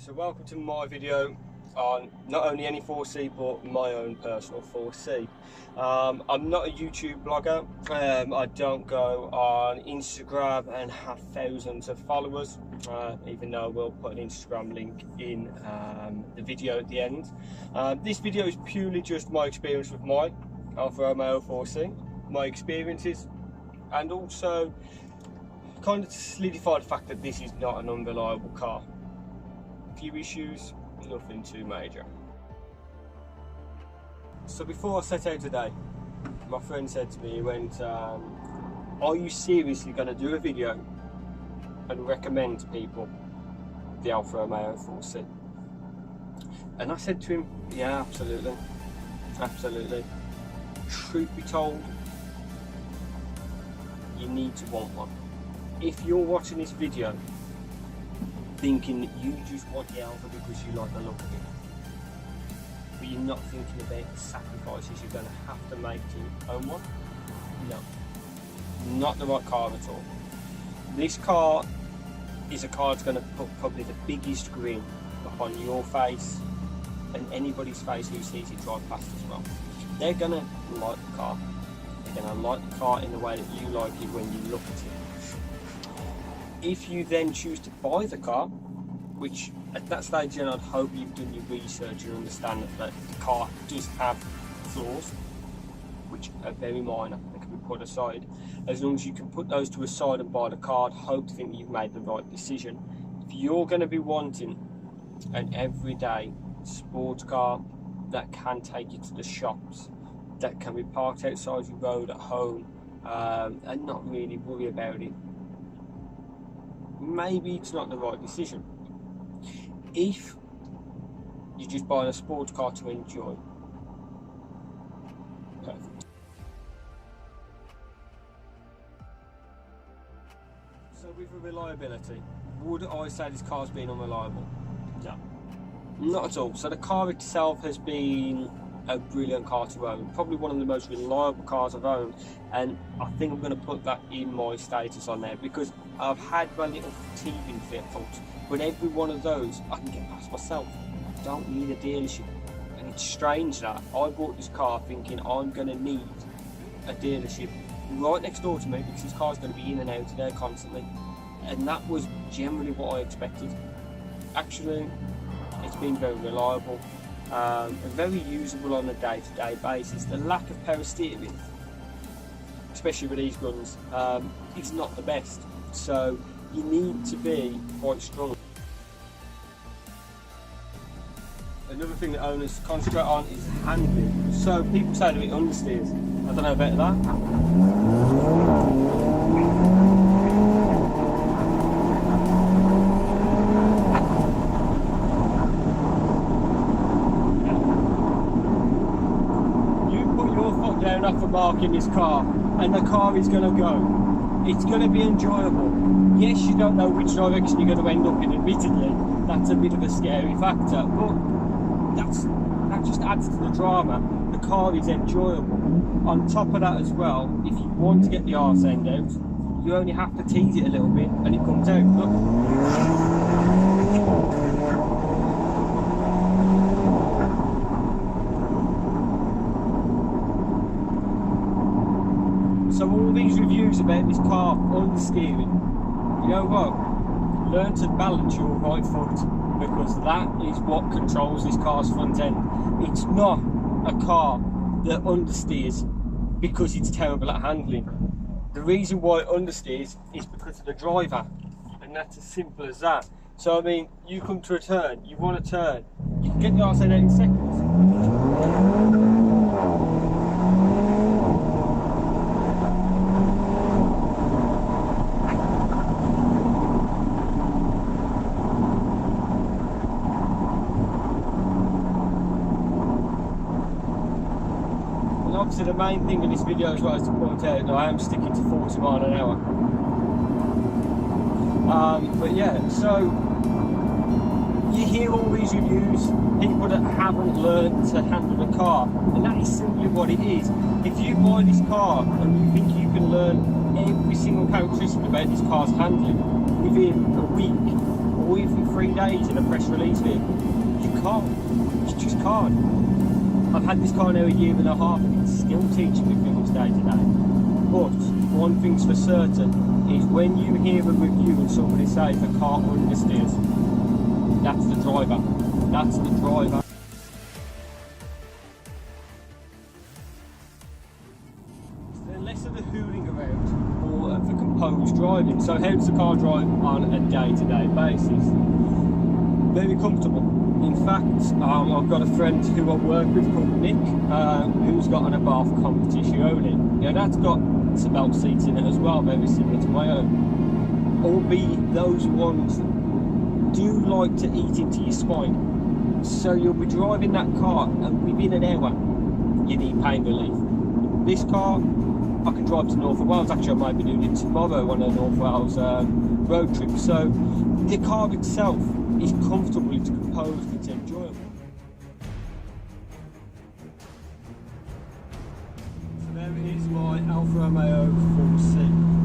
So welcome to my video on not only any 4C but my own personal 4C. I'm not a YouTube blogger. I don't go on Instagram and have thousands of followers, even though I will put an Instagram link in the video at the end. This video is purely just my experience with my Alfa Romeo 4C, my experiences, and also kind of to solidify the fact that this is not an unreliable car. A few issues, nothing too major. So before I set out today, my friend said to me, he went, are you seriously going to do a video and recommend to people the Alfa Romeo 4C? And I said to him, yeah, absolutely, absolutely. Truth be told, you need to want one. If you're watching this video thinking that you just want the Alfa because you like the look of it, but you're not thinking about the sacrifices you're going to have to make to own one, no, not the right car at all. This car is a car that's going to put probably the biggest grin upon your face and anybody's face who sees it drive past as well. They're going to like the car. They're going to like the car in the way that you like it when you look at it. If you then choose to buy the car, which at that stage then I'd hope you've done your research and understand that the car does have flaws, which are very minor and can be put aside. As long as you can put those to a side and buy the car, I'd hope to think that you've made the right decision. If you're going to be wanting an everyday sports car that can take you to the shops, that can be parked outside your road at home and not really worry about it, maybe it's not the right decision. If you're just buying a sports car to enjoy, perfect. So with the reliability, would I say this car's been unreliable? No, not at all. So the car itself has been a brilliant car to own, probably one of the most reliable cars I've owned, and I think I'm going to put that in my status on there because I've had my little teething fit faults, but every one of those I can get past myself. I don't need a dealership, and it's strange that I bought this car thinking I'm going to need a dealership right next door to me because this car's going to be in and out of there constantly, and that was generally what I expected. Actually, it's been very reliable. And very usable on a day-to-day basis. The lack of power steering, especially with these guns, is not the best, so you need to be quite strong. Another thing that owners concentrate on is handling. So people say that it understeers. I don't know about that. Off a mark in this car and the car is going to go. It's going to be enjoyable. Yes, you don't know which direction you're going to end up in, admittedly. That's a bit of a scary factor, but that just adds to the drama. The car is enjoyable. On top of that as well, if you want to get the arse end out, you only have to tease it a little bit and it comes out. Look. So all these reviews about this car understeering, you know what? Learn to balance your right foot, because that is what controls this car's front end. It's not a car that understeers because it's terrible at handling. The reason why it understeers is because of the driver, and that's as simple as that. So I mean, you come to a turn, you want to turn, you can get the arse out in seconds. Obviously the main thing in this video as well is to point out that I am sticking to 40 miles an hour. But yeah, so you hear all these reviews, people that haven't learned to handle the car, and that is simply what it is. If you buy this car and you think you can learn every single characteristic about this car's handling within a week or even 3 3 days in a press release vehicle. You can't. You just can't. I've had this car now a year and a half and it's still teaching me things day to day. But one thing's for certain is when you hear a review and somebody says the car understeers, that's the driver. That's the driver. So less of the hooling around, more of the composed driving. So how does the car drive on a day-to-day basis? Very comfortable. In fact, I've got a friend who I work with called Nick, who's got an Alfa competition. Now that's got some belt seats in it as well, very similar to my own. Albeit those ones do like to eat into your spine. So you'll be driving that car and within an hour you need pain relief. This car I can drive to North Wales. Actually I might be doing it tomorrow on a North Wales road trip. So the car itself is comfortable, it's composed, it's enjoyable. So there it is, my Alfa Romeo 4C.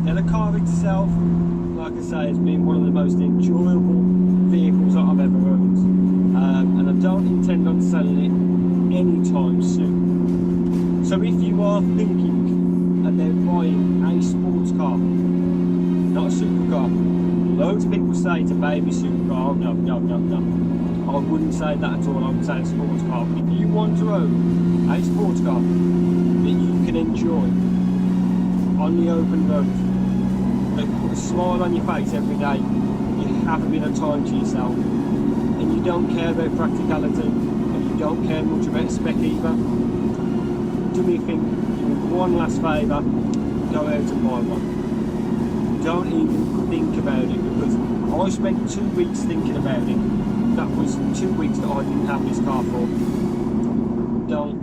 Now the car itself, like I say, has been one of the most enjoyable vehicles that I've ever owned. And I don't intend on selling it anytime soon. So if you are thinking about buying a sports car, not a supercar, loads of people say it's a baby supercar. No. I wouldn't say that at all. I would say a sports car. But if you want to own a sports car that you can enjoy on the open road, that put a smile on your face every day, you have a bit of time to yourself, and you don't care about practicality, and you don't care much about spec either, do me a thing, do me one last favour, go out and buy one. Don't even think about it, because I spent 2 weeks thinking about it. That was 2 weeks that I didn't have this car for. Don't